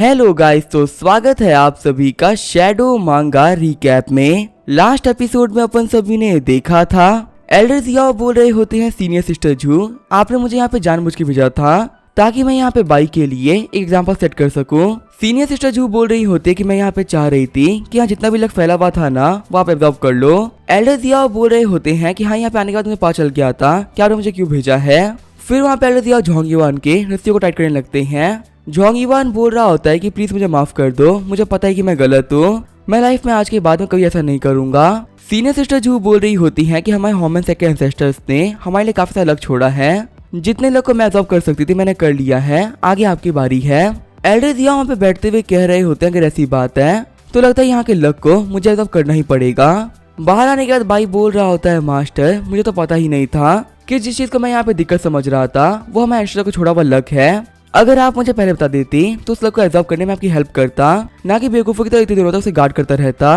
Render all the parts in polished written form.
Hello guys, तो स्वागत है आप सभी का शैडो मांगा रिकैप में। लास्ट एपिसोड में अपन सभी ने देखा था एल्डर जियाओ बोल रहे होते हैं सीनियर सिस्टर जू, आपने मुझे यहाँ पे जानबूझ के भेजा था ताकि मैं यहाँ पे बाई के लिए एक एग्जाम्पल सेट कर सकूं। सीनियर सिस्टर जू बोल रही होती कि मैं यहाँ पे चाह रही थी कि यहाँ जितना भी लक फैला हुआ था ना वो आप एब्जॉर्ब कर लो। एल्डर जियाओ बोल रहे होते हैं कि हाँ, यहाँ पे आने के बाद मुझे पता चल गया था कि आपने मुझे क्यों भेजा है। फिर वहाँ पे एल्डर जियाओ झोंग युवान के रस्सियों को टाइट करने लगते हैं। झोंग युवान बोल रहा होता है कि प्लीज मुझे माफ कर दो, मुझे पता है कि मैं गलत हूँ, मैं लाइफ में आज के बाद में कभी ऐसा नहीं करूंगा। सीनियर सिस्टर जू बोल रही होती है कि हमारे ह्यूमन सेक्स के एंसेस्टर्स ने हमारे लिए काफी सारा लक छोड़ा है, जितने लक को मैं एब्जॉर्ब कर सकती थी मैंने कर लिया है, आगे आपकी बारी है। एल्डर जियाओ वहाँ पे बैठते हुए कह रहे होते हैं अगर ऐसी बात है तो लगता है यहाँ के लक को मुझे एब्जॉर्ब करना ही पड़ेगा। बाहर आने के बाद भाई बोल रहा होता है मास्टर, मुझे तो पता ही नहीं था कि जिस चीज को मैं यहाँ पे दिक्कत समझ रहा था वो हमारे एंसेस्टर को छोड़ा हुआ लक है। अगर आप मुझे पहले बता देती तो उस लक को एब्जॉर्ब करने में आपकी हेल्प करता, ना कि बेवकूफों की तरह इतनी दिनों तक उसे गार्ड करता रहता।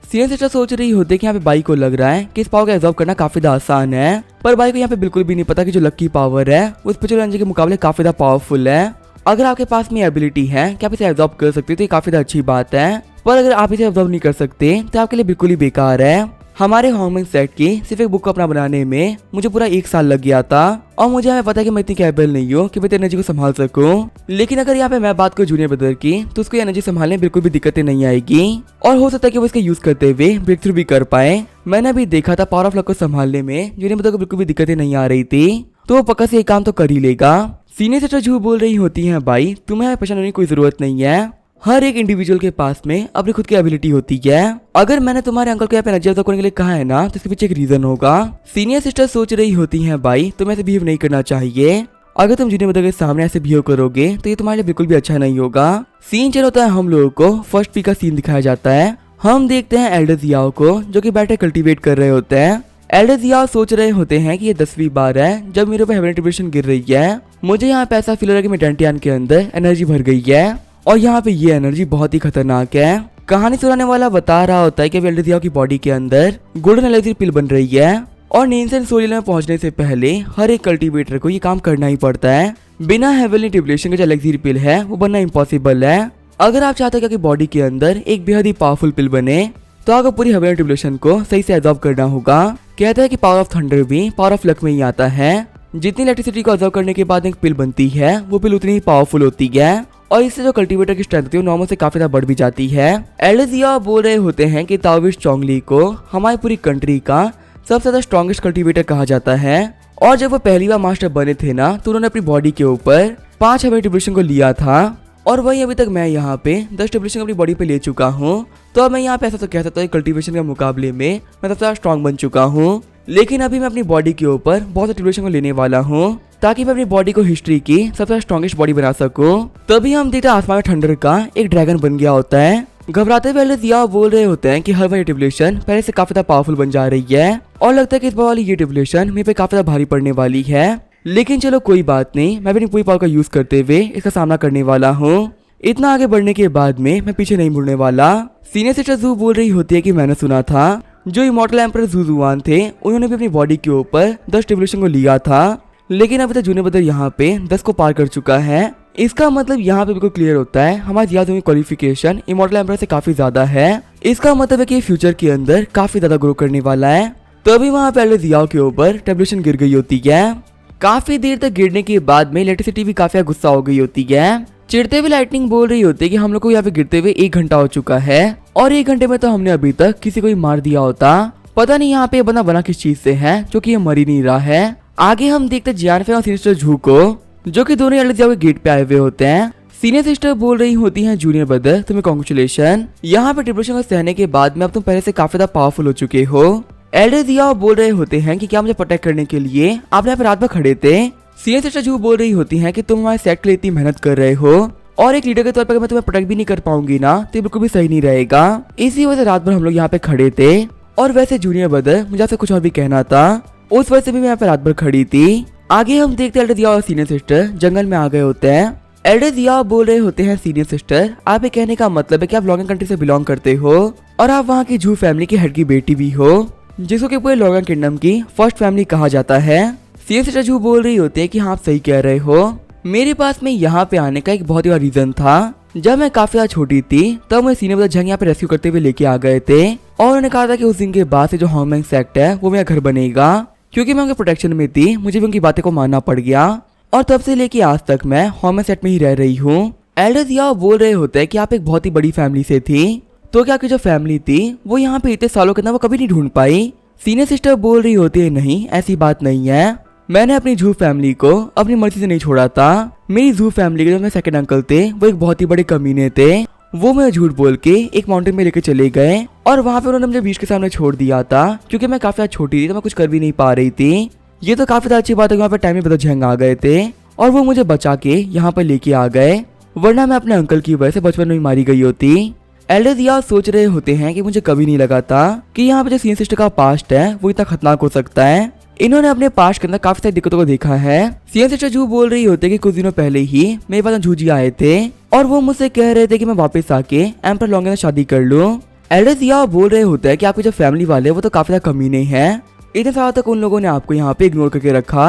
सीनियर सिस्टर सोच रही होती कि यहाँ पे बाई को लग रहा है कि इस पावर को एब्जॉर्ब करना काफी ज्यादा आसान है, पर बाई को यहाँ पे बिल्कुल भी नहीं पता कि जो लक की पावर है उस पिछले रंजी के मुकाबले काफी ज्यादा पावरफुल है। अगर आपके पास में एबिलिटी है कि आप इसे एब्जॉर्ब कर सकते हो तो ये काफी ज्यादा अच्छी बात है, पर अगर आप इसे एब्जॉर्ब नहीं कर सकते तो आपके लिए बिल्कुल ही बेकार है। हमारे ह्यूमन सेट की सिर्फ एक बुक को अपना बनाने में मुझे पूरा 1 साल लग गया था और मुझे हमें पता है कि मैं इतनी कैपेबल नहीं हूँ कि मैं एनर्जी को संभाल सकूं। लेकिन अगर यहाँ पे मैं बात करूँ जूनियर ब्रदर की तो उसको एनर्जी संभालने में बिल्कुल भी दिक्कतें नहीं आएगी और हो सकता है कि वो इसका यूज करते हुए ब्रेक थ्रू भी कर पाए। मैंने अभी देखा था पावर ऑफ लक को संभालने में जूनियर ब्रदर को बिल्कुल भी दिक्कतें नहीं आ रही थी, तो वो पक्का से ये काम तो कर ही लेगा। सीनियर सिस्टर झूठ बोल रही होती है भाई तुम्हें परेशान होने की कोई जरूरत नहीं है, हर एक इंडिविजुअल के पास में अपनी खुद की एबिलिटी होती है। अगर मैंने तुम्हारे अंकल को यहाँ पे एनर्जी एब्जॉर्ब करने के लिए कहा है ना तो इसके पीछे एक रीजन होगा। सीनियर सिस्टर सोच रही होती हैं भाई तुम्हें ऐसे बिहेव नहीं करना चाहिए, अगर तुम जूनियर ब्रदर के सामने ऐसे बिहेव करोगे तो ये तुम्हारे लिए बिल्कुल भी अच्छा नहीं होगा। सीन चल होता है हम लोगों को फर्स्ट वीक का सीन दिखाया जाता है। हम देखते हैं एल्डर जियाओ को जो कि बैठे कल्टीवेट कर रहे होते हैं। एल्डर जियाओ सोच रहे होते हैं कि ये 10वीं बार है जब मेरे ऊपर हेवन ट्रिब्यूलेशन गिर रही है, मुझे यहाँ पे ऐसा फील हो रहा है कि मेरे डेंटियान के अंदर एनर्जी भर गई है और यहाँ पे ये एनर्जी बहुत ही खतरनाक है। कहानी सुनाने वाला बता रहा होता है कि एल्डर जियाओ की बॉडी के अंदर गोल्डन एलर्जी पिल बन रही है और नेंसेंट सोलिल में पहुंचने से पहले हर एक कल्टीवेटर को ये काम करना ही पड़ता है। बिना हेवनली ट्रिब्यूलेशन का जो एलर्जी पिल है वो बनना इम्पॉसिबल है। अगर आप चाहते हो कि बॉडी के अंदर एक बेहद ही पावरफुल पिल बने तो आपको पूरी हेवनली ट्रिब्यूलेशन को सही से एब्जॉर्ब करना होगा। कहता है कि पावर ऑफ थंडर भी पावर ऑफ लक में ही आता है, जितनी इलेक्ट्रिसिटी को एब्जॉर्ब करने के बाद एक पिल बनती है वो पिल उतनी ही पावरफुल होती है और इससे जो कल्टीवेटर की स्ट्रेंथ होती है वो नॉर्मल से काफी ज्यादा बढ़ भी जाती है। एल्डर जियाओ बोल रहे होते हैं कि ताओविश चोंगली को हमारी पूरी कंट्री का सबसे ज्यादा स्ट्रॉन्गेस्ट कल्टीवेटर कहा जाता है और जब वो पहली बार मास्टर बने थे ना तो उन्होंने अपनी बॉडी के ऊपर 5 हेवन ट्रिब्यूलेशन को लिया था और वही अभी तक मैं यहाँ पे 10 ट्रिब्यूलेशन अपनी बॉडी पे ले चुका हूँ, तो अब मैं यहाँ पे ऐसा तो कह सकता हूँ कल्टीवेशन के मुकाबले में मैं सबसे ज्यादा स्ट्रॉन्ग बन चुका हूँ। लेकिन अभी मैं अपनी बॉडी के ऊपर बहुत से ट्रिब्यूलेशन को लेने वाला हूँ ताकि मैं अपनी बॉडी को हिस्ट्री की सबसे स्ट्रॉन्गेस्ट बॉडी बना सकूं। तभी हम देखते हैं आसमान में थंडर का एक ड्रैगन बन गया होता है। घबराते हुए एल्डर जियाओ बोल रहे होते हैं कि हर बार ट्रिब्यूलेशन पहले से काफी ज्यादा पावरफुल बन जा रही है और लगता है कि इस बार वाली ये ट्रिब्यूलेशन मेरे पे काफी ज्यादा भारी पड़ने वाली है। लेकिन चलो कोई बात नहीं, मैं अपनी पूरी पावर का यूज करते हुए इसका सामना करने वाला हूँ। इतना आगे बढ़ने के बाद में मैं पीछे नहीं मुड़ने वाला। सीनियर सिस्टर जू बोल रही होती है कि मैंने सुना था जो इमॉर्टल एम्परर ज़ुज़ुआन थे उन्होंने भी अपनी बॉडी के ऊपर 10 ट्रिब्यूलेशन को लिया था, लेकिन अभी तक जूनियर ब्रदर यहाँ पे 10 को पार कर चुका है। इसका मतलब यहाँ पे बिल्कुल क्लियर होता है हमारे जियाओ की क्वालिफिकेशन इमॉर्टल एम्परर से काफी ज्यादा है। इसका मतलब है कि फ्यूचर के अंदर काफी ज्यादा ग्रो करने वाला है। तभी वहाँ पे एल्डर जियाओ के ऊपर ट्रिब्यूलेशन गिर गई होती है। काफी देर तक गिरने के बाद में इलेक्ट्रिसिटी भी काफी गुस्सा हो गई होती है। चिढ़ते हुए लाइटनिंग बोल रही होती है कि हम लोग को यहाँ पे गिरते हुए 1 घंटा हो चुका है और 1 घंटे में तो हमने अभी तक किसी को ही मार दिया होता। पता नहीं यहाँ पे बंदा बना किस चीज से है जो कि ये मर ही नहीं रहा है। आगे हम देखते जियानफे और सीनियर सिस्टर झू को जो कि दोनों एल्डर जियाओ के गेट पे आए हुए होते हैं। सीनियर सिस्टर बोल रही होती हैं जूनियर ब्रदर तुम्हें कांग्रेचुलेशन, यहाँ पे ट्रिब्यूलेशन को सहने के बाद में अब तुम पहले से काफी ज्यादा पावरफुल हो चुके हो। एल्डर जियाओ बोल रहे होते हैं कि क्या मुझे प्रोटेक्ट करने के लिए आप यहाँ पे रात भर खड़े थे। सीनियर सिस्टर झू बोल रही होती है कि तुम हमारे सेट के लिए इतनी मेहनत कर रहे हो और एक लीडर के तौर पर मैं तुम्हें प्रोटेक्ट भी नहीं कर पाऊंगी ना तो बिल्कुल भी सही नहीं रहेगा। इसी वजह से रात भर हम लोग यहाँ पे खड़े थे। और वैसे जूनियर ब्रदर मुझे आपसे कुछ और भी कहना था, उस वजह से भी मैं यहाँ पे रात भर खड़ी थी। आगे हम देखते एल्डर जियाओ और सीनियर सिस्टर जंगल में आ गए होते हैं। एल्डर जियाओ बोल रहे होते हैं सीनियर सिस्टर आप ये कहने का मतलब है कि आप लॉन्गन कंट्री से बिलोंग करते हो और आप वहाँ की जू फैमिली की हेड की बेटी भी हो, जिसको कि पूरे लॉन्गन किंगडम की फर्स्ट फैमिली कहा जाता है। सीनियर सिस्टर जू बोल रही होती है कि हाँ आप सही कह रहे हो, मेरे पास में यहाँ पे आने का एक बहुत ही बड़ा रीजन था। जब मैं काफी ज्यादा छोटी थी तब मुझे सीनियर ब्रदर झंग यहाँ पे रेस्क्यू करते हुए लेके आ गए थे और उन्होंने कहा था कि उस दिन के बाद से जो हॉन्गमैंग सेक्ट है वो मेरा घर बनेगा। क्योंकि मैं उनके प्रोटेक्शन में थी मुझे भी उनकी बातें को मानना पड़ गया और तब से लेके आज तक मैं हॉन्गमैंग सेक्ट में ही रह रही हूँ। एल्डर्स याओ बोल रहे होते हैं कि आप एक बहुत ही बड़ी फैमिली से थी, तो क्या आपकी जो फैमिली थी वो यहाँ पे इतने सालों के अंदर वो कभी नहीं ढूंढ पाई। सीनियर सिस्टर बोल रही होती है नहीं ऐसी बात नहीं है, मैंने अपनी जू फैमिली को अपनी मर्जी से नहीं छोड़ा था। मेरी जू फैमिली के जो मेरे सेकंड अंकल थे वो एक बहुत ही बड़े कमीने थे, वो मुझे झूठ बोल के एक माउंटेन में लेके चले गए और वहाँ पे उन्होंने मुझे बीच के सामने छोड़ दिया था क्योंकि मैं काफी छोटी थी तो मैं कुछ कर भी नहीं पा रही थी। ये तो काफी अच्छी बात है, वहाँ पे टाइम में बदल झंग आ गए थे और वो मुझे बचा के यहाँ पर लेके आ गए, वरना मैं अपने अंकल की वजह से बचपन में मारी गई होती। एल्डर्स याओ सोच रहे होते हैं कि मुझे कभी नहीं लगा था कि यहाँ पे जो सीनियर सिस्टर का पास्ट है वो इतना खतरनाक हो सकता है। इन्होंने अपने पास्ट के अंदर काफी सारी दिक्कतों को देखा है। सीनियर सिस्टर जू बोल रही होती है कि कुछ दिनों पहले ही मेरे पास जूजी आए थे और वो मुझसे कह रहे थे कि मैं वापस आके एम्पर लॉन्ग से शादी कर लूं। एल्डर्स याओ बोल रहे होते हैं कि आपके जो फैमिली वाले वो तो काफी ज्यादा कमीने हैं, इतने सालों तक उन लोगों ने आपको यहाँ पे इग्नोर करके रखा,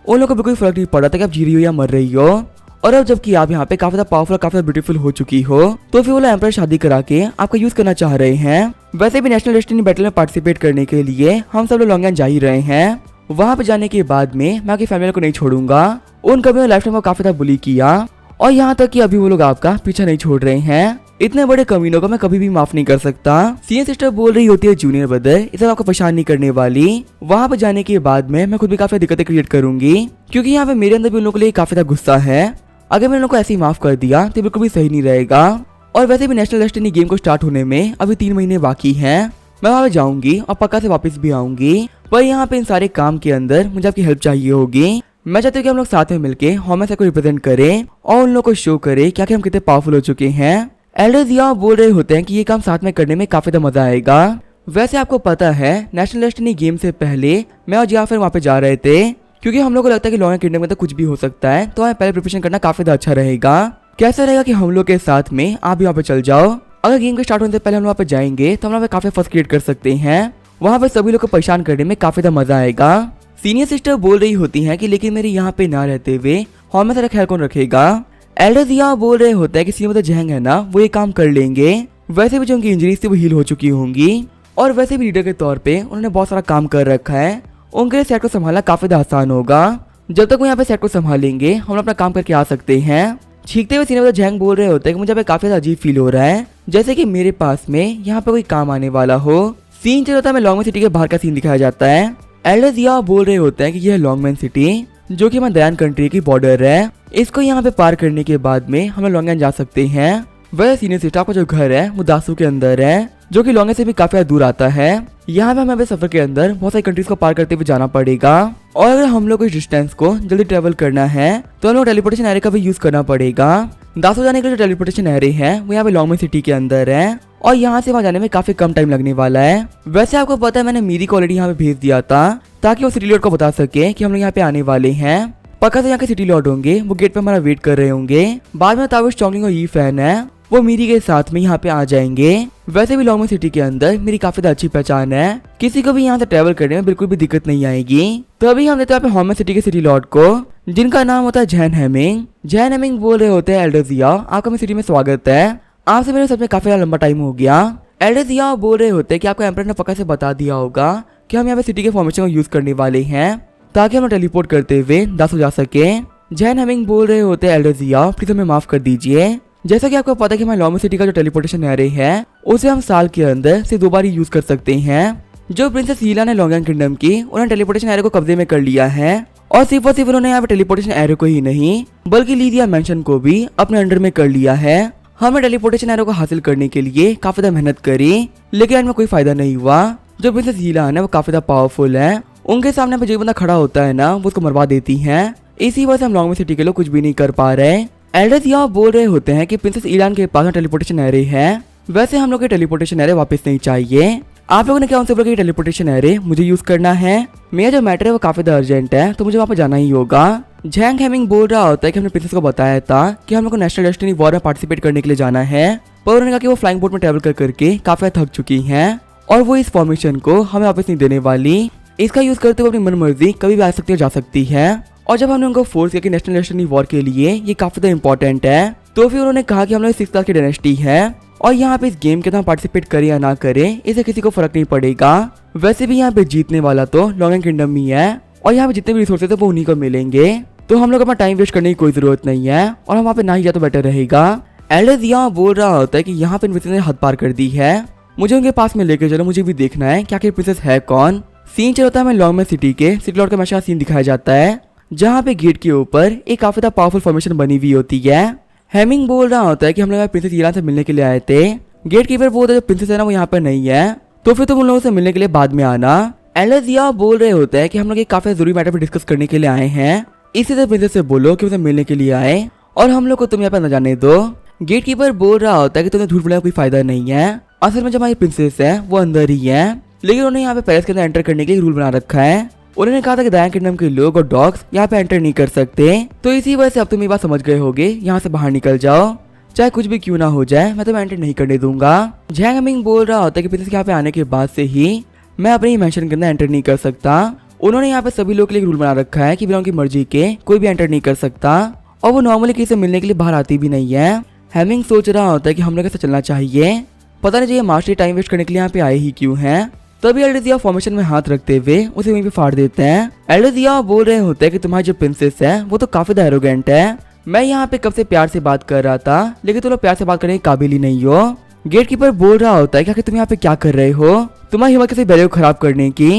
उन लोगों को बिल्कुल फर्क नहीं पड़ा था कि आप जी रही हो या मर रही हो। और अब जबकि आप यहाँ पे काफी ज्यादा पावरफुल काफी ज्यादा ब्यूटीफुल हो चुकी हो तो फिर वो लोग एम्पर शादी करा के आपका यूज करना चाह रहे हैं। वैसे भी नेशनल डेस्टिनी बैटल में पार्टिसिपेट करने के लिए हम सब लोग लॉन्गयान जा ही रहे हैं। वहाँ पे जाने के बाद में मैं आपकी फैमिली को नहीं छोड़ूंगा, उनका भी लाइफ टाइम में काफी ज्यादा बुली किया और यहाँ तक कि अभी वो लोग आपका पीछा नहीं छोड़ रहे हैं। इतने बड़े कमीनों को मैं कभी भी माफ नहीं कर सकता। सीनियर सिस्टर बोल रही होती है जूनियर ब्रदर इसे आपको परेशान नहीं करने वाली, वहाँ पे जाने के बाद में मैं खुद भी काफी दिक्कतें क्रिएट करूंगी क्योंकि यहाँ पे मेरे अंदर भी उन लोगों के लिए काफी ज्यादा गुस्सा है। अगर मैंने उनको ऐसे ही माफ कर दिया तो बिल्कुल भी सही नहीं रहेगा। और वैसे भी नेशनल डेस्टिनी गेम को स्टार्ट होने में अभी 3 महीने बाकी हैं, मैं वहाँ पे जाऊंगी और पक्का से वापस भी आऊंगी, पर यहाँ पे इन सारे काम के अंदर मुझे आपकी हेल्प चाहिए होगी। मैं चाहती हूँ कि हम लोग साथ में मिलके हॉन्गमैंग को रिप्रेजेंट करें और उन लोगों को शो करें क्या कि हम कितने पावरफुल हो चुके हैं। एल्डर्स याओ बोल रहे होते हैं कि ये काम साथ में करने में काफी ज्यादा मजा आएगा। वैसे आपको पता है नेशनल डेस्टिनी गेम से पहले मैं और जिया फिर वहाँ पे जा रहे थे क्योंकि हम लोग को लगता है कि लॉन्ग किंगडम में तो कुछ भी हो सकता है, तो हमें पहले प्रिपरेशन करना काफी ज्यादा अच्छा रहेगा। कैसा रहेगा कि हम लोग के साथ में आप भी वहाँ पे चल जाओ, अगर गेम के स्टार्ट होने से पहले हम वहाँ पे जाएंगे तो हम वहाँ पे काफी फर्स्ट क्रिएट कर सकते हैं, वहाँ पे सभी लोग को परेशान करने में काफी ज्यादा मजा आएगा। सीनियर सिस्टर बोल रही होती है कि लेकिन मेरे यहाँ पे ना रहते हुए हॉन्गमैंग का ख्याल कौन रखेगा। एल्डर्स याओ बोल रहे होते हैं कि सीनियर झंग है ना वो ये काम कर लेंगे, वैसे भी जो उनकी इंजरीज थी वो हील हो चुकी होंगी और वैसे भी लीडर के तौर पे उन्होंने बहुत सारा काम कर रखा है, उनके लिए सेट को संभालना काफी ज्यादा आसान होगा। जब तक वो यहाँ पे सेट को संभालेंगे हम अपना काम करके आ सकते हैं। छींकते हुए सीनियर झंग बोल रहे होते हैं कि मुझे यहाँ पे काफी ज्यादा अजीब फील हो रहा है, जैसे कि मेरे पास में यहाँ पे कोई काम आने वाला हो। सीन चल रहा था, लॉन्गमैन सिटी के बाहर का सीन दिखाया जाता है। एल्डर्स याओ बोल रहे होते हैं कि यह लॉन्गमैन सिटी जो कि हमारे दयान कंट्री की बॉर्डर है, इसको यहाँ पे पार करने के बाद में हम लोग लॉन्गयान जा सकते हैं। वह सीनियर सिस्टर का जो घर है वो दासू के अंदर है जो कि लॉन्गयान से भी काफी दूर आता है। यहाँ पे हमें सफर के अंदर बहुत सारी कंट्रीज को पार करते हुए जाना पड़ेगा और अगर हम लोग को इस डिस्टेंस को जल्दी ट्रेवल करना है तो हम लोग टेलीपोर्टेशन एरे का भी यूज करना पड़ेगा। दासू जाने के लिए जो टेलीपोर्टेशन एरे है वो यहाँ पे लॉन्गमैन सिटी के अंदर है और यहाँ से वहाँ जाने में काफी कम टाइम लगने वाला है। वैसे आपको पता है मैंने मीरी को ऑलरेडी यहाँ पे भेज दिया था ताकि वो सिटी लॉर्ड को बता सके कि हम लोग यहाँ पे आने वाले हैं। पक्का से यहाँ के सिटी लॉर्ड होंगे, वो गेट पे हमारा वेट कर रहे होंगे। बाद में ताविश चॉन्गलिंग और ये फैन है वो मीरी के साथ में यहाँ पे आ जाएंगे। वैसे भी लॉन्गमैन सिटी के अंदर मेरी काफी अच्छी पहचान है, किसी को भी यहाँ से ट्रेवल करने में बिल्कुल भी दिक्कत नहीं आएगी। तो अभी हम लेते हैं हॉन्गमैन सिटी के सिटी लॉर्ड को जिनका नाम होता है जैन हेमिंग। जैन हेमिंग बोल रहे होते हैं एल्डर्स याओ आपका मेरी सिटी में स्वागत है, आपसे मेरे सच में काफी लंबा टाइम हो गया। एल्डर्स याओ बोल रहे होते हैं कि आपको एम्परर ने पक्का से बता दिया होगा कि हम यहाँ पे सिटी के फॉर्मेशन को यूज करने वाले हैं ताकि हम टेलीपोर्ट करते हुए दासू जा सके। जैन हेमिंग बोल रहे होते हैं एल्डर्स याओ प्लीज हमें माफ कर दीजिए, जैसा कि आपको पता है कि हमारे लॉन्गमैन सिटी का जो टेलीपोर्टेशन एरे है उसे हम साल के अंदर सिर्फ 2 बार ही यूज कर सकते हैं। जो प्रिंसेस हीला ने लॉन्गयान किंगडम की उन्होंने टेलीपोर्टेशन एरे को कब्जे में कर लिया है और सिर्फ उन्होंने यहाँ पे टेलीपोर्टेशन एरे को ही नहीं बल्कि लीदिया मेंशन को भी अपने अंडर में कर लिया है। हमने टेलीपोर्टेशन एरो को हासिल करने के लिए काफी ज्यादा मेहनत करी लेकिन इनमें कोई फायदा नहीं हुआ। जो प्रिंसेस हीला है वो काफी ज्यादा पावरफुल है, उनके सामने पे जो बंदा खड़ा होता है ना वो उसको मरवा देती है, इसी वजह से हम लॉन्गमैन सिटी के लोग कुछ भी नहीं कर पा रहे। एल्डर्स याओ बोल रहे होते हैं कि प्रिंसेस ईलान के पास टेलीपोर्टेशन एरे है, वैसे हम लोग के टेलीपोर्टेशन एरे वापस नहीं चाहिए। आप लोगों ने क्या उनसे बोला कि टेलीपोर्टेशन एरे मुझे यूज करना है, मेरा जो मैटर है वो काफी ज्यादा अर्जेंट है तो मुझे वहाँ पे जाना ही होगा। जैंग हेमिंग बोल रहा होता है कि हमने प्रिंसेस को बताया था कि हम लोग को नेशनल डेस्टिनी वॉर में पार्टिसिपेट करने के लिए जाना है, पर उन्होंने कहा कि वो फ्लाइंग बोट में ट्रेवल कर करके काफी थक चुकी हैं और वो इस फॉर्मेशन को हमें वापस नहीं देने वाली। इसका यूज करते हुए अपनी मन मर्जी कभी भी आ सकती है जा सकती है और जब हमने उनको फोर्स किया कि नेशनल डेस्टिनी वॉर के लिए ये काफी ज्यादा इंपॉर्टेंट है तो फिर उन्होंने कहा कि हम लोग 6 क्लास की डायनेस्टी है और यहाँ पे इस गेम के अंदर पार्टिसिपेट करे या ना करे इसे किसी को फर्क नहीं पड़ेगा। वैसे भी यहाँ पे जीतने वाला तो लॉन्ग किंगडम ही है और यहाँ पे जितने भी रिसोर्सेज है वो उन्हीं को मिलेंगे, तो हम लोग अपना टाइम वेस्ट करने की कोई जरूरत नहीं है और हम वहाँ पे ना ही जाए तो बेटर रहेगा। एल्डर्स यहाँ बोल रहा होता है कि यहाँ पे प्रिंसेस ने हद पार कर दी है, मुझे उनके पास में लेकर चलो, मुझे भी देखना है कि आखिर प्रिंसेस है कौन। सीन चलता है हमें लॉन्ग सिटी के सिटी लॉर्ड का मैच सीन दिखाया जाता है जहाँ पे गेट के ऊपर एक काफी पावरफुल फॉर्मेशन बनी हुई होती है। हेमिंग बोल रहा होता है कि हम लोग प्रिंसेस ईरान से मिलने के लिए आए थे। गेट कीपर बोलता है जो प्रिंसेस है ना वो यहाँ पर नहीं है, तो फिर तुम उन लोगों से मिलने के लिए बाद में आना। एल्डर्स यहाँ बोल रहे होते हैं कि हम लोग एक काफी जरूरी मैटर पर डिस्कस करने के लिए आए हैं, इसी से प्रिंसेस से बोलो कि उसे मिलने के लिए आए और हम लोग को तुम यहाँ पर न जाने दो। गेट कीपर बोल रहा होता है कि तुम्हें झूठ बोलने का कोई फायदा नहीं है, असल में जो हमारी प्रिंसेस है वो अंदर ही है, लेकिन उन्होंने यहाँ पे पैलेस के अंदर एंटर करने के लिए रूल बना रखा है। उन्होंने कहा था कि दायन किंगडम के लोग और डॉग्स यहाँ पे एंटर नहीं कर सकते, तो इसी वजह से अब तुम ये बात समझ गए होगे, यहाँ से बाहर निकल जाओ, चाहे कुछ भी क्यों ना हो जाए मैं तुम्हें एंटर नहीं करने दूंगा। जैंग हेमिंग बोल रहा होता है कि प्रिंसेस के यहाँ पे आने के बाद से ही मैं अपने मैंशन के अंदर एंटर नहीं कर सकता। उन्होंने यहाँ पे सभी लोग के लिए रूल बना रखा है कि बिना उनकी मर्जी के कोई भी एंटर नहीं कर सकता और वो नॉर्मली किसी से मिलने के लिए बाहर आती भी नहीं है। हेमिंग सोच रहा होता है कि हम लोग कैसे चलना चाहिए, पता नहीं ये मास्टर टाइम वेस्ट करने के लिए यहाँ पे आए ही क्यों हैं। तभी एल्डर्स फॉर्मेशन में हाथ रखते हुए उसे वहीं पे फाड़ देते हैं। एल्डर्स बोल रहे होते हैं कि तुम्हारी जो प्रिंसेस है वो तो काफी एरोगेंट है, मैं यहाँ पे कब से प्यार से बात कर रहा था लेकिन तुम लोग प्यार से बात करने के काबिल ही नहीं हो। गेट कीपर बोल रहा होता है कि तुम यहाँ पे क्या कर रहे हो, तुम्हारी हिम्मत कैसे बैरियर खराब करने की।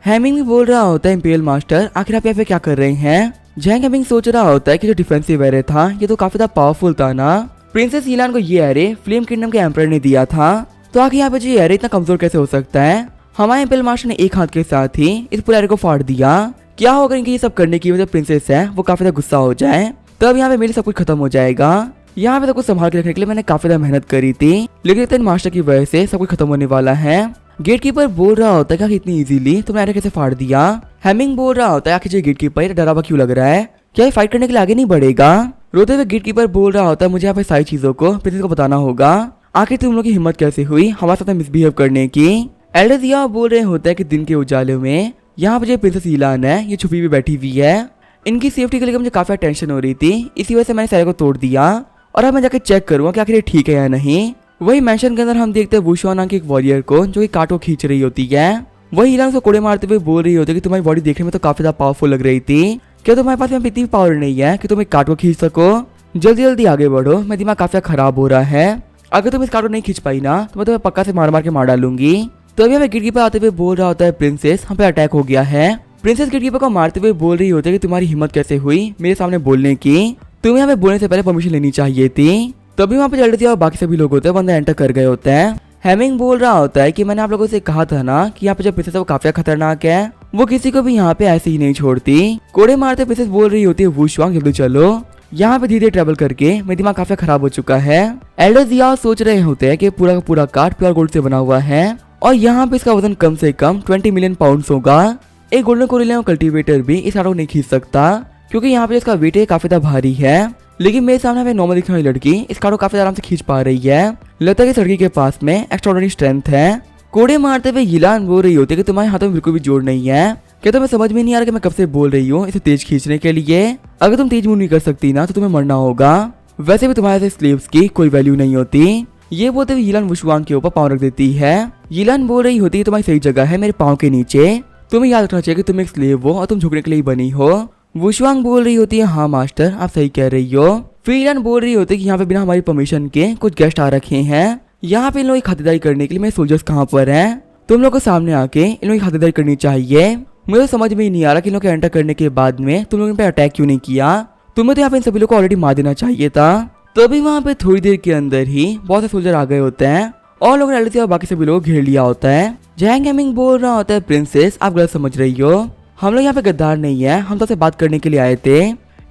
हेमिंग भी बोल रहा होता है इंपीरियल मास्टर आखिर आप यहाँ पे क्या कर रहे हैं। जैंग हेमिंग सोच रहा होता है कि जो डिफेंसिव एरे था ये तो काफी पावरफुल था ना, प्रिंसेस ईलान को ये एरे फ्लेम किंगडम के एम्परर ने दिया था, तो आखिर यहाँ पे जो एरे इतना कमजोर कैसे हो सकता है। हमारे इंपीरियल मास्टर ने एक हाथ के साथ ही इस पूरे एरे को फाड़ दिया, क्या होगा इनके ये सब करने की वजह प्रिंसेस है वो काफी गुस्सा हो जाए, तब यहाँ पे मेरी सब कुछ खत्म हो जाएगा। यहाँ पे सब कुछ संभाल के रखने के लिए मैंने काफी मेहनत करी थी, लेकिन इतने मास्टर की वजह से सब कुछ खत्म होने वाला है। गेट कीपर बोल रहा होता है कि इतनी इजीली तुमने एरे कैसे फाड़ दिया। हेमिंग बोल रहा होता है आखिर गेट कीपर डरा हुआ क्यों लग रहा है, क्या ये फाइट करने के लिए आगे नहीं बढ़ेगा। रोते हुए गेट कीपर बोल रहा होता है मुझे यहाँ पे सारी चीजों को प्रिंसेस को बताना होगा, आखिर तुम लोग की हिम्मत कैसे हुई हमारे साथ मिसबिहेव करने की। एल्डर्स यहाँ बोल रहे होते हैं कि दिन के उजाले में यहाँ पे जो प्रिंसेस ईलान है ये छुपी हुई बैठी हुई है, इनकी सेफ्टी के लिए मुझे काफी टेंशन हो रही थी, इसी वजह से मैंने सारे को तोड़ दिया और अब मैं जाकर चेक करूंगा कि आखिर ये ठीक है या नहीं। वही मैंशन के अंदर हम देखते हैं वुशुआन नाम की एक वॉरियर को जो कि कांटों खींच रही होती है, वही ईलान को कोड़े मारते हुए बोल रही होती है कि तुम्हारी बॉडी देखने में तो काफी ज्यादा पावरफुल लग रही थी, क्या तुम्हारे पास में इतनी पावर नहीं है कि तुम एक कांट को खींच सको, जल्दी जल्दी आगे बढ़ो, मैं दिमाग काफी खराब हो रहा है, अगर तुम इस कांट को नहीं खींच पाई ना तो मैं तुम्हें पक्का से मार मार के मार डालूंगी। तो अभी हमें गिड़की पर आते हुए बोल रहा होता है प्रिंसेस हम पे अटैक हो गया है। प्रिंसेस गिड़कीपर को मारते हुए बोल रही होती है कि तुम्हारी हिम्मत कैसे हुई मेरे सामने बोलने की, तुम्हें हमें बोलने से पहले परमिशन लेनी चाहिए थी। तभी वहाँ पे जल्दी और बाकी सभी लोग होते हैं बंदे एंटर कर गए होते हैं। हेमिंग बोल रहा होता है कि मैंने आप लोगों से कहा था ना कि यहाँ पे जो प्रिंसेस है वो काफी खतरनाक है, वो किसी को भी यहाँ पे ऐसे ही नहीं छोड़ती। कोड़े मारते प्रिंसेस बोल रही होती है वुशुआंग जल्दी चलो, यहाँ पे धीरे ट्रेवल करके मेरा दिमाग काफी खराब हो चुका है। एल्डर्स यहाँ सोच रहे होते हैं कि पूरा का पूरा कार्ड प्योर गोल्ड से बना हुआ है और यहाँ पे इसका वजन कम से कम 20 मिलियन पाउंड्स होगा। एक गोल्डन कोरिलियन कल्टीवेटर भी इस कार्ड को नहीं खींच सकता क्योंकि यहाँ पे इसका वेट काफी ज्यादा भारी है, लेकिन मेरे सामने हमें नॉर्मल दिखने वाली लड़की इस कार्ड को काफी आराम से खींच पा रही है। लगता है कि इस लड़की के पास में एक्स्ट्राऑर्डिनरी स्ट्रेंथ है। कोड़े मारते हुए ईलान बोल रही होती है कि तुम्हारे हाथों में बिल्कुल भी जोर नहीं है, क्या तुम्हें समझ में नहीं आ रहा कि मैं कब से बोल रही हूँ इसे तेज खींचने के लिए, अगर तुम तेज मूव नहीं कर सकती ना तो तुम्हें मरना होगा, वैसे भी तुम्हारे स्लेव्स की कोई वैल्यू नहीं होती। ये बोलते हुए ईलान वुशुआंग के ऊपर पाँव रख देती है। ईलान बोल रही होती है तुम्हारी सही जगह है मेरे पाँव के नीचे, तुम्हें याद रखना चाहिए कि तुम एक स्लेव हो और तुम झुकने के लिए बनी हो। वुशुआंग बोल रही होती है हाँ मास्टर आप सही कह रही हो। फिर ईलान बोल रही होती है कि यहाँ पे बिना हमारी परमिशन के कुछ गेस्ट आ रखे हैं, यहाँ पे इन लोगों की खातिरदारी करने के लिए मेरे सोल्जर्स कहाँ पर हैं, तुम लोग को सामने आके इन लोगों की खातिरदारी करनी चाहिए। मुझे समझ में ही नहीं आ रहा कि इन लोगों के एंटर करने के बाद में तुम लोगों पे अटैक क्यों नहीं किया, तुम्हें तो यहाँ पे इन सभी लोगों को ऑलरेडी मार देना चाहिए था। तभी वहाँ पे थोड़ी देर के अंदर ही बहुत से सोल्जर आ गए होते हैं और लोगों ने और बाकी सभी लोग घेर लिया होता है। जैंग हेमिंग बोल रहा होता है प्रिंसेस आप गलत समझ रही हो, हम लोग यहाँ पे गद्दार नहीं है, हम तो बात करने के लिए आए थे।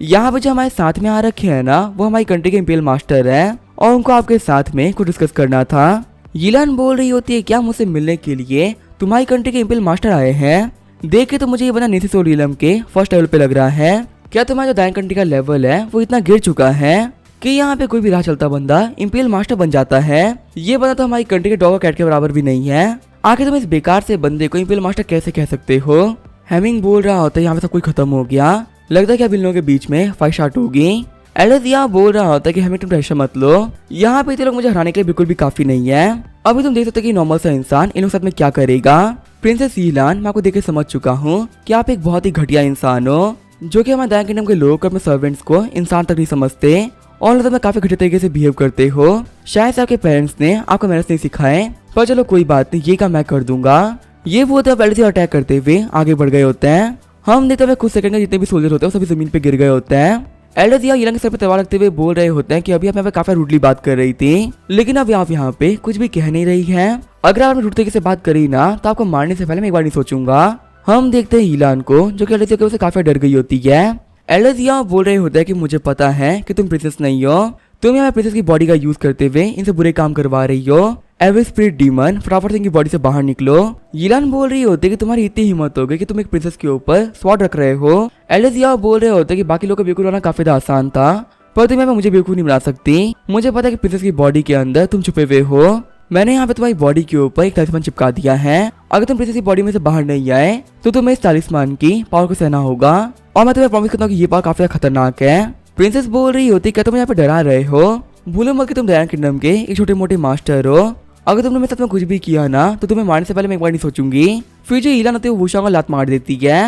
यहाँ पे जो हमारे साथ में आ रखे हैं ना वो हमारी कंट्री के इंपीरियल मास्टर है और उनको आपके साथ में कुछ डिस्कस करना था। ईलान बोल रही होती है क्या मुझसे मिलने के लिए तुम्हारी कंट्री के इंपीरियल मास्टर आए हैं, देख के तो मुझे ये बना नेथिसोर रियलम के फर्स्ट लेवल पे लग रहा है, क्या तुम्हारा जो दायन कंट्री का लेवल है वो इतना गिर चुका है कि यहाँ पे कोई भी राह चलता बंदा इंपीरियल मास्टर बन जाता है। ये बंदा तो हमारी कंट्री के डॉग और कैट के बराबर भी नहीं है, आखिर तुम इस बेकार से बंदे को इंपीरियल मास्टर कैसे कह सकते हो। हेमिंग बोल रहा होता है यहाँ पे सब कुछ खत्म हो गया, लगता है कि अब इन लोगों के बीच में फाइट स्टार्ट होगी। एल्डर बोल रहा होता है कि हमें तुम टेंशन मत लो, यहाँ पे ये लोग मुझे हराने के लिए बिल्कुल भी काफी नहीं है। अभी तुम देख सकते हो कि नॉर्मल सा इंसान इन लोग साथ में क्या करेगा। प्रिंसेस ईलान, मैं आपको देख के समझ चुका हूँ कि आप एक बहुत ही घटिया इंसान हो, जो कि हमारे दाया किंगडम के लोग अपने सर्वेंट्स को इंसान तक नहीं समझते और मतलब काफी घटिया तरीके से बिहेव करते हो। शायद से आपके पेरेंट्स ने आपको मैनर्स नहीं सिखाए, पर चलो कोई बात नहीं, ये काम मैं कर दूंगा। ये वो तब एल्डर अटैक करते हुए आगे बढ़ गए होते हैं। हम देखते हुए कुछ सेकंड में जितने भी सोल्जर होते हैं सभी जमीन पे गिर गए होते हैं। एल्डर ईलान के सर पे तलवार रखते हुए बोल रहे होते हैं कि अभी आप यहाँ पे काफी रूडली बात कर रही थी, लेकिन अब आप यहाँ पे कुछ भी कह नहीं रही है। अगर आपने रूड तरीके से बात करी ना तो आपको मारने से पहले मैं एक बार नहीं सोचूंगा। हम देखते हैं ईलान को, जो कि एल्डर से काफी डर गई होती है। एल्डर बोल रहे होते हैं कि मुझे पता है कि तुम प्रिंसेस नहीं हो, तुम यहाँ प्रिंसेस की बॉडी का यूज करते हुए इनसे बुरे काम करवा रही हो। एविल स्पिरिट डीमन, फटाफट से इनकी बॉडी से बाहर निकलो। ईलान बोल रही होती है कि तुम्हारी इतनी हिम्मत हो गई कि तुम एक प्रिंसेस के ऊपर स्वॉर्ड रख रहे हो। एल्डर बोल रहे होते हैं कि बाकी लोग को बेवकूफ बनाना काफी आसान था, पर तुम यहाँ पे मुझे बेवकूफ नहीं बना सकती। मुझे पता है कि प्रिंसेस की बॉडी के अंदर तुम छुपे हुए हो। मैंने यहाँ पे तुम्हारी बॉडी के ऊपर एक तलिस्मान चिपका दिया है। अगर तुम प्रिंसेस की बॉडी में से बाहर नहीं आए तो तुम्हें इस तलिस्मान की पावर को सहना होगा, और मैं तुम्हें प्रॉमिस करता हूँ कि ये पावर काफी खतरनाक है। प्रिंसेस बोल रही होती है क्या तुम यहाँ पे डरा रहे हो? भूलो मत कि तुम डायन किंगडम के एक छोटे मोटे मास्टर हो। अगर तुमने मेरे साथ में कुछ भी किया ना तो तुम्हें मारने से पहले मैं एक बार नहीं सोचूंगी। फिर जो ईलान होती है वो वुशांग को लात मार देती है।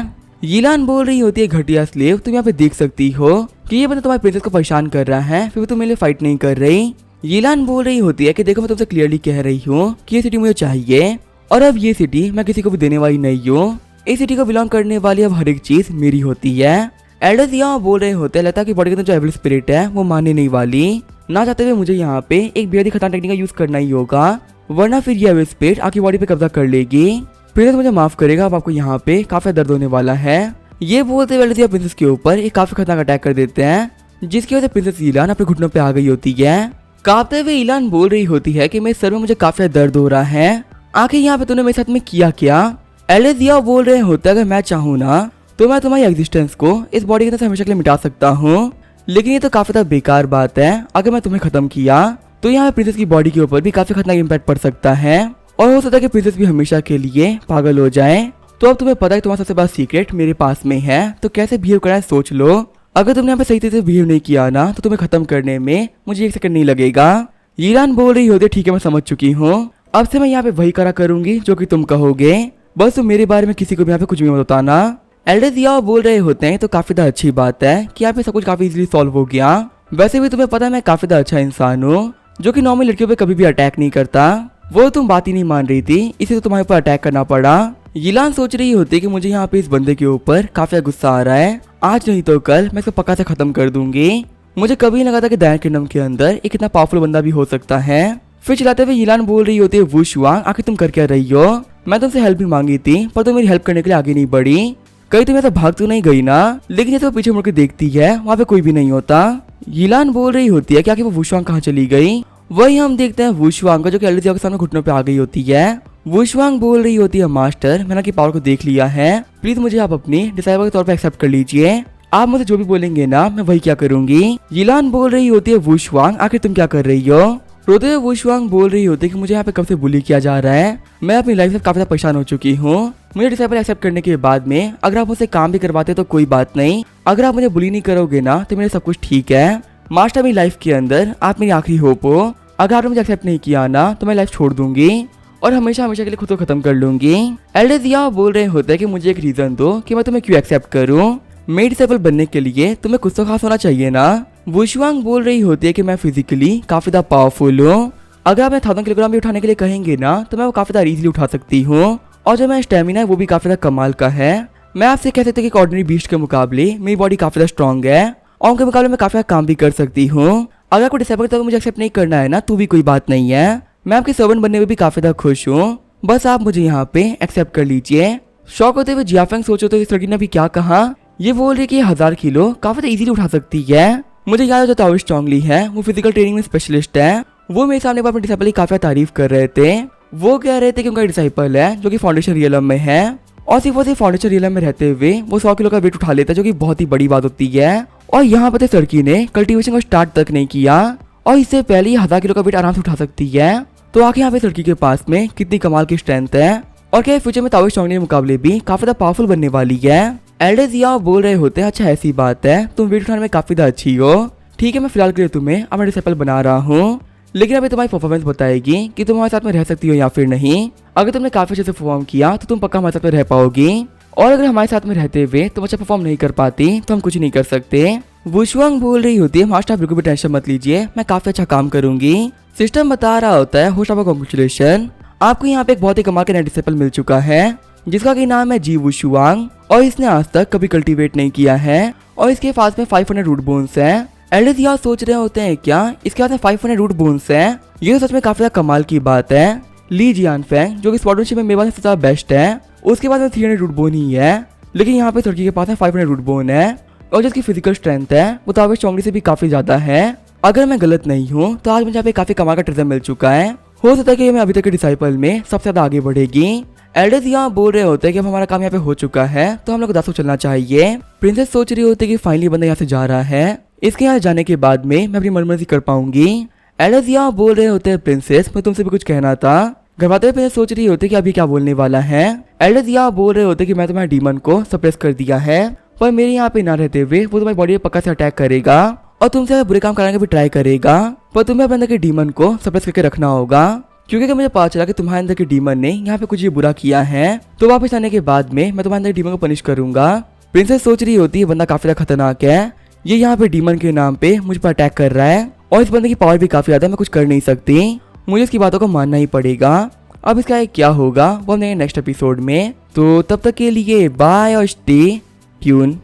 ईलान बोल रही होती है घटिया स्लेव, तुम यहाँ पे देख सकती हो कि ये बंदा तुम्हारे प्रिंसेस को परेशान कर रहा है, फिर भी तुम मेरे लिए फाइट नहीं कर रही। ईलान बोल रही होती है कि देखो मैं तुमसे क्लियरली कह रही हूँ कि ये सिटी मुझे चाहिए, और अब ये सिटी मैं किसी को भी देने वाली नहीं हूँ। इस सिटी को बिलोंग करने वाली अब हर एक चीज मेरी होती है। एल्डर बोल रहे होते हैं लगता है कि बॉडी के अंदर जो एविल स्पिरिट है वो मानने नहीं वाली। ना चाहते हुए मुझे यहाँ पे एक बेहद ही खतरनाक टेक्निक का यूज करना ही होगा, वरना फिर ये एविल स्पिरिट आपकी बॉडी पे कब्जा कर लेगी। प्रिंसेस मुझे माफ करेगा, अब आपको यहाँ पे काफी दर्द होने वाला है। ये बोलते हुए एल्डर प्रिंसेस के ऊपर एक काफी खतरनाक अटैक कर देते हैं, जिसकी वजह से प्रिंसेस ईलान अपने घुटनों पे आ गई होती है। कांपते हुए ईलान बोल रही होती है कि मेरे सर में मुझे काफी दर्द हो रहा है, आखिर यहाँ पे तूने मेरे साथ में किया क्या? एल्डर बोल रहे होते अगर मैं चाहूँ ना तो मैं तुम्हारी एग्जिस्टेंस को इस बॉडी के अंदर से हमेशा के लिए मिटा सकता हूँ, लेकिन ये तो काफी ज्यादा बेकार बात है। अगर मैं तुम्हें खत्म किया तो यहाँ प्रिंसेस की बॉडी के ऊपर भी काफी खतरनाक इम्पैक्ट पड़ सकता है, और हो सकता है कि प्रिंसेस भी हमेशा के लिए पागल हो जाए। तो अब तुम्हें पता है तुम्हारा सबसे बड़ा सीक्रेट मेरे पास में है, तो कैसे बिहेव करना है सोच लो। अगर तुमने यहाँ पे सही तरीके से बिहेव नहीं किया ना तो तुम्हें खत्म करने में मुझे 1 सेकंड नहीं लगेगा। ईलान बोल रही होती है ठीक है मैं समझ चुकी हूँ, अब से मैं यहाँ पे वही करा करूंगी जो कि तुम कहोगे, बस तुम मेरे बारे में किसी को भी यहाँ पे कुछ भी मत बताना। एल्डर बोल रहे होते हैं तो काफी ज्यादा अच्छी बात है कि यहाँ पे सब कुछ काफी इजीली सॉल्व हो गया। वैसे भी तुम्हें पता है मैं काफी ज्यादा अच्छा इंसान हूँ, जो कि नॉर्मल लड़कियों पे कभी भी अटैक नहीं करता। वो तुम बात ही नहीं मान रही थी, इसे तो तुम्हारे ऊपर अटैक करना पड़ा। ईलान सोच रही होती कि मुझे यहाँ पे इस बंदे के ऊपर काफी गुस्सा आ रहा है, आज नहीं तो कल मैं इसको पक्का से खत्म कर दूंगी। मुझे कभी नहीं लगा था कि डायन किंगडम के अंदर एक इतना पावरफुल बंदा भी हो सकता है। फिर चलाते हुए ईलान बोल रही होती है वुशुआंग आखिर तुम कर क्या रही हो? मैं तुमसे हेल्प भी मांगी थी पर तुम मेरी हेल्प करने के लिए आगे नहीं बढ़ी, कहीं तुम ऐसा भाग तो नहीं गई ना? लेकिन जैसे वो पीछे मुड़ के देखती है वहाँ पे कोई भी नहीं होता। ईलान बोल रही होती है कि आखिर वो वुशुआंग कहाँ चली गई? वही हम देखते हैं वुशुआंग को, जो कि एल्डर के सामने घुटनों पे आ गई होती है। वुशुआंग बोल रही होती है मास्टर मैंने आपकी पावर को देख लिया है, प्लीज मुझे आप अपनी डिसाइबल के तौर पे एक्सेप्ट कर लीजिए। आप मुझे जो भी बोलेंगे ना मैं वही क्या करूंगी। ईलान बोल रही होती है वुशुआंग आखिर तुम क्या कर रही हो? रोते हुए वुशुआंग बोल रही होती है कि मुझे यहाँ पे कब से बुली किया जा रहा है, मैं अपनी लाइफ से काफी ज्यादा परेशान हो चुकी हूँ। मुझे डिसाइबल एक्सेप्ट करने के बाद में अगर आप मुझसे काम भी करवाते तो कोई बात नहीं, अगर आप मुझे बुली नहीं करोगे ना तो मेरे सब कुछ ठीक है। मास्टर मेरी लाइफ के अंदर आप मेरी आखिरी होप हो, अगर आपने मुझे एक्सेप्ट नहीं किया ना तो मैं लाइफ छोड़ दूंगी और हमेशा हमेशा के लिए खुद को खत्म कर लूंगी। एल्डर बोल रहे होते हैं कि मुझे एक रीजन दो कि मैं तुम्हें क्यों एक्सेप्ट करूँ। मेरी डिसेबल बनने के लिए तुम्हें कुछ तो खास होना चाहिए ना। वुशुआंग बोल रही होती है कि मैं फिजिकली काफी ज्यादा पावरफुल हूँ, अगर आप 1000 किलोग्राम भी उठाने के लिए कहेंगे ना तो मैं वो काफी ज्यादा इजीली उठा सकती हूँ, और जो मेरा स्टेमिना है वो भी काफी ज्यादा कमाल का है। मैं आपसे कह सकती हूँ कि ऑर्डिनरी बीस्ट के मुकाबले मेरी बॉडी काफी ज्यादा स्ट्रॉन्ग है, और उनके मुकाबले मैं काफी ज्यादा काम भी कर सकती हूँ। अगर आपको डिसेबल तक मुझे एक्सेप्ट नहीं करना है ना तो भी कोई बात नहीं है, मैं आपके सर्वेंट बनने में भी काफी ज्यादा खुश हूँ, बस आप मुझे यहाँ पे एक्सेप्ट कर लीजिए। शौक होते हुए जियाफेंग सोचो तो इस लड़की ने भी क्या कहा, ये बोल रही कि 1000 किलो काफी इजीली उठा सकती है। मुझे याद है जो ताओ स्ट्रॉन्गली है वो फिजिकल ट्रेनिंग में स्पेशलिस्ट है, वो मेरे सामने अपने डिसाइपल की काफी तारीफ कर रहे थे। वो कह रहे थे कि उनका डिसाइपल है जो कि फाउंडेशन रियलम में है, और सिर्फ फाउंडेशन रियलम में रहते हुए वो 100 किलो का वेट उठा लेता है, जो कि बहुत ही बड़ी बात होती है। और यहाँ पर इस लड़की ने कल्टीवेशन को स्टार्ट तक नहीं किया, और इससे पहले 1000 किलो का वेट आराम से उठा सकती है। तो आखिर यहाँ पे इस लड़की के पास में कितनी कमाल की स्ट्रेंथ है, और क्या फ्यूचर में ताओ स्ट्रॉन्गली के मुकाबले भी काफी ज्यादा पावरफुल बनने वाली है। एल्डर बोल रहे होते हैं अच्छा ऐसी बात है तुम वेट उठाने में काफी ज्यादा अच्छी हो, ठीक है, मैं फिलहाल के लिए तुम्हें अपना डिसेबल बना रहा हूँ, लेकिन अभी तुम्हारी परफॉर्मेंस बताएगी कि तुम हमारे साथ में रह सकती हो या फिर नहीं। अगर तुमने काफी अच्छे से परफॉर्म किया तो तुम पक्का हमारे साथ में रह पाओगी, और अगर हमारे साथ में रहते हुए तुम अच्छा परफॉर्म नहीं कर पाती तो हम कुछ नहीं कर सकते। वुशुआंग बोल रही होती है, मास्टर आप बिल्कुल भी टेंशन मत लीजिए, मैं काफी अच्छा काम करूंगी। सिस्टम बता रहा होता है, होस्ट आपका कांग्रेचुलेशन, आपको यहाँ पे एक बहुत ही कमाल का नया डिसेबल मिल चुका है जिसका कि नाम है जी वुशुआंग, और इसने आज तक कभी कल्टीवेट नहीं किया है, और इसके पास में 500 रूट बोन्स है। एल्डर्स यहाँ सोच रहे होते हैं क्या इसके पास में 500 रूट बोन्स है, ये तो सच में काफी ज्यादा कमाल की बात है। ली जियानफेंग जो कि स्क्वाड्रनशिप में मेरे पास सबसे ज्यादा बेस्ट है, उसके पास में 300 रूट बोन ही है, लेकिन यहाँ पे लड़की के पास में 500 रूट बोन है, और जिसकी फिजिकल स्ट्रेंथ है वो तावे चौंगली से भी काफी ज्यादा है। अगर मैं गलत नहीं हूँ तो आज मुझे यहाँ पे काफी कमाल का ट्रेजर मिल चुका है, हो सकता है कि मैं अभी तक के डिसाइपल में सबसे ज्यादा आगे बढ़ेगी। एल्डर्स यहाँ बोल रहे होते हैं कि अब हमारा काम यहाँ पे हो चुका है तो हम लोग 10 चलना चाहिए। प्रिंसेस सोच रही होती है कि फाइनली बंदा यहाँ से जा रहा है, इसके यहाँ जाने के बाद में मैं अपनी मनमर्जी कर पाऊंगी। एल्डर्स यहाँ बोल रहे होते हैं, प्रिंसेस मैं तुमसे भी कुछ कहना था। घबराते हुए प्रिंसेस सोच रही होती है कि अभी क्या बोलने वाला है। एल्डर्स यहाँ बोल रहे होते हैं कि मैं तुम्हारे डीमन को सप्रेस कर दिया है, पर मेरे यहाँ पे ना रहते हुए वो तुम्हारी बॉडी पे पक्का से अटैक करेगा और तुमसे बुरे काम कराने का भी ट्राई करेगा, पर तुम्हें अपने अंदर के डीमन को सप्रेस करके रखना होगा, क्योंकि अगर मुझे पता चला कि तुम्हारे अंदर के डीमन ने यहाँ पे कुछ ये बुरा किया है तो वापस आने के बाद में मैं तुम्हारे अंदर डीमन को पनिश करूंगा। प्रिंसेस सोच रही होती है बंदा काफी ज्यादा खतरनाक है, ये यहाँ पे डीमन के नाम पे मुझ पर अटैक कर रहा है, और इस बंदे की पावर भी काफी ज्यादा है, मैं कुछ कर नहीं सकती, मुझे इसकी बातों को मानना ही पड़ेगा। अब इसका क्या होगा वो हम नेक्स्ट एपिसोड में, तो तब तक के लिए बाय और स्टे ट्यून।